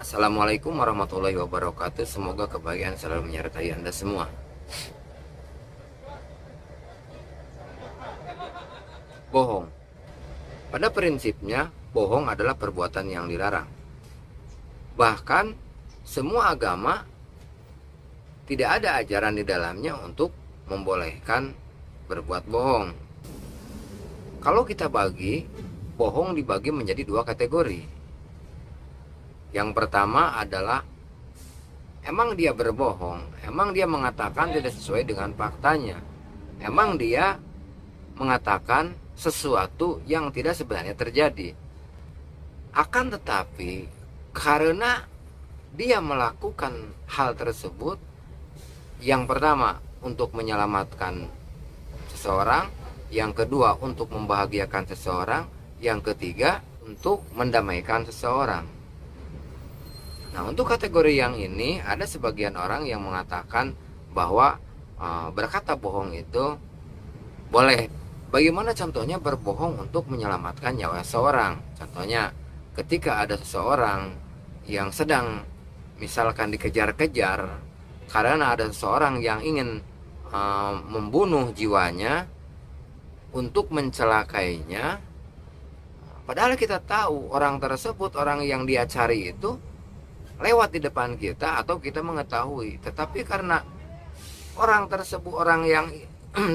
Assalamualaikum warahmatullahi wabarakatuh. Semoga kebahagiaan selalu menyertai Anda semua. Bohong. Pada prinsipnya, bohong adalah perbuatan yang dilarang. Bahkan, semua agama tidak ada ajaran di dalamnya untuk membolehkan berbuat bohong. Kalau kita bagi, bohong dibagi menjadi dua kategori. Yang pertama adalah emang dia berbohong, emang dia mengatakan tidak sesuai dengan faktanya, emang dia mengatakan sesuatu yang tidak sebenarnya terjadi. Akan tetapi karena dia melakukan hal tersebut, yang pertama untuk menyelamatkan seseorang, yang kedua untuk membahagiakan seseorang, yang ketiga untuk mendamaikan seseorang. Nah, untuk kategori yang ini ada sebagian orang yang mengatakan bahwa berkata bohong itu boleh. Bagaimana contohnya berbohong untuk menyelamatkan nyawa seseorang? Contohnya ketika ada seseorang yang sedang misalkan dikejar-kejar karena ada seseorang yang ingin membunuh jiwanya untuk mencelakainya, padahal kita tahu orang tersebut, orang yang dia cari itu lewat di depan kita atau kita mengetahui, tetapi karena orang tersebut, orang yang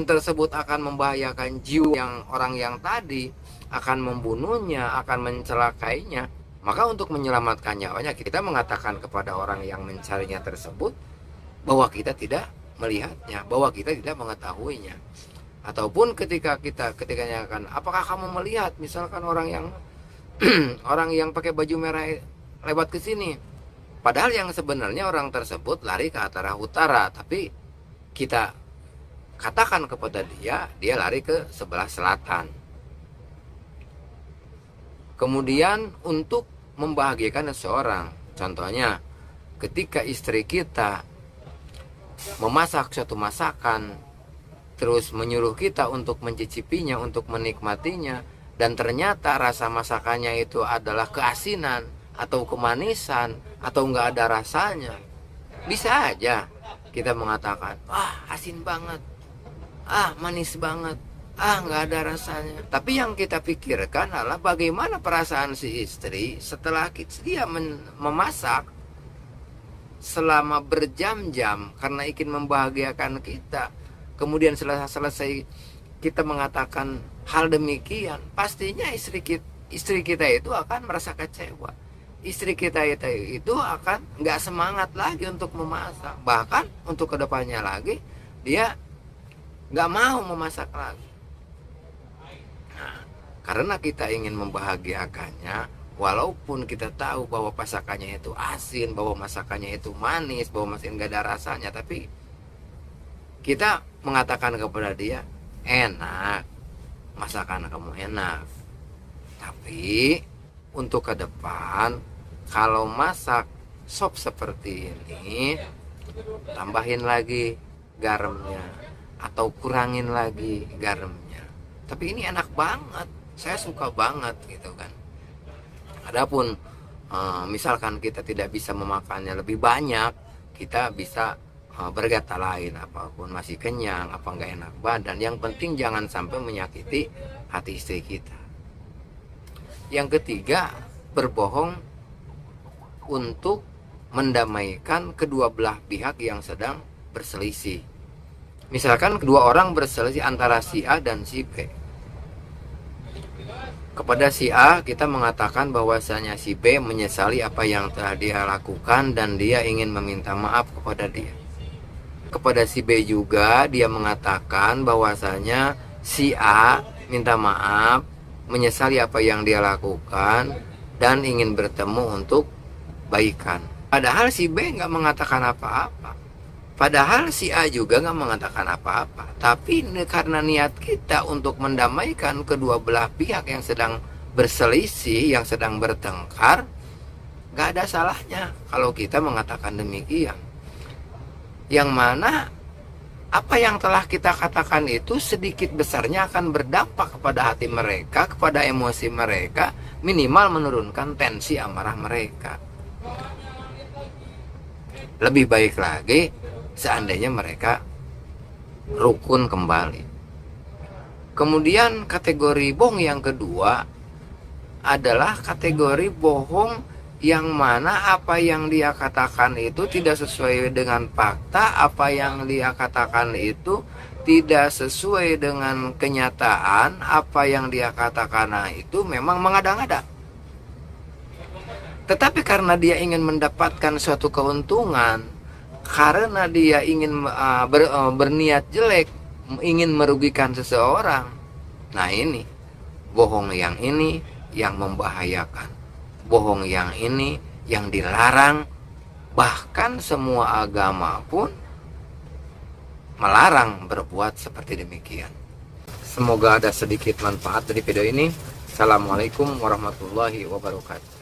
tersebut akan membahayakan jiwa yang orang yang tadi, akan membunuhnya, akan mencelakainya, maka untuk menyelamatkan nyawanya kita mengatakan kepada orang yang mencarinya tersebut bahwa kita tidak melihatnya, bahwa kita tidak mengetahuinya. Ataupun ketika nyatakan, apakah kamu melihat misalkan orang yang orang yang pakai baju merah lewat ke sini? Padahal yang sebenarnya orang tersebut lari ke arah utara, tapi kita katakan kepada dia lari ke sebelah selatan. Kemudian untuk membahagiakan seseorang, contohnya ketika istri kita memasak suatu masakan, terus menyuruh kita untuk mencicipinya, untuk menikmatinya, dan ternyata rasa masakannya itu adalah keasinan atau kemanisan atau nggak ada rasanya, bisa aja kita mengatakan, wah asin banget, manis banget, nggak ada rasanya. Tapi yang kita pikirkan adalah bagaimana perasaan si istri setelah dia memasak selama berjam-jam karena ingin membahagiakan kita. Kemudian selesai kita mengatakan hal demikian, pastinya istri kita itu akan merasa kecewa. Istri kita itu akan nggak semangat lagi untuk memasak. Bahkan untuk kedepannya lagi dia nggak mau memasak lagi. Nah, karena kita ingin membahagiakannya, walaupun kita tahu bahwa masakannya itu asin, bahwa masakannya itu manis, bahwa masih nggak ada rasanya, tapi kita mengatakan kepada dia, enak, masakan kamu enak. Tapi untuk ke depan, kalau masak sop seperti ini, tambahin lagi garamnya atau kurangin lagi garamnya. Tapi ini enak banget, saya suka banget gitu kan. Adapun misalkan kita tidak bisa memakannya lebih banyak, kita bisa berkata lain, apapun masih kenyang, apa nggak enak badan. Yang penting jangan sampai menyakiti hati istri kita. Yang ketiga, berbohong untuk mendamaikan kedua belah pihak yang sedang berselisih. Misalkan kedua orang berselisih antara si A dan si B. Kepada si A kita mengatakan bahwasanya si B menyesali apa yang telah dia lakukan dan dia ingin meminta maaf kepada dia. Kepada si B juga dia mengatakan bahwasanya si A minta maaf, menyesali apa yang dia lakukan dan ingin bertemu untuk baikan. Padahal si B nggak mengatakan apa-apa. Padahal si A juga nggak mengatakan apa-apa. Tapi karena niat kita untuk mendamaikan kedua belah pihak yang sedang berselisih, yang sedang bertengkar, nggak ada salahnya kalau kita mengatakan demikian. Yang mana apa yang telah kita katakan itu sedikit besarnya akan berdampak kepada hati mereka, kepada emosi mereka, minimal menurunkan tensi amarah mereka. Lebih baik lagi seandainya mereka rukun kembali. Kemudian kategori bohong yang kedua adalah kategori bohong yang mana apa yang dia katakan itu tidak sesuai dengan fakta, apa yang dia katakan itu tidak sesuai dengan kenyataan, apa yang dia katakan itu memang mengada-ngada. Tetapi karena dia ingin mendapatkan suatu keuntungan, karena dia ingin berniat jelek, ingin merugikan seseorang, nah ini bohong yang ini yang membahayakan, bohong yang ini yang dilarang. Bahkan semua agama pun melarang berbuat seperti demikian. Semoga ada sedikit manfaat dari video ini. Assalamualaikum warahmatullahi wabarakatuh.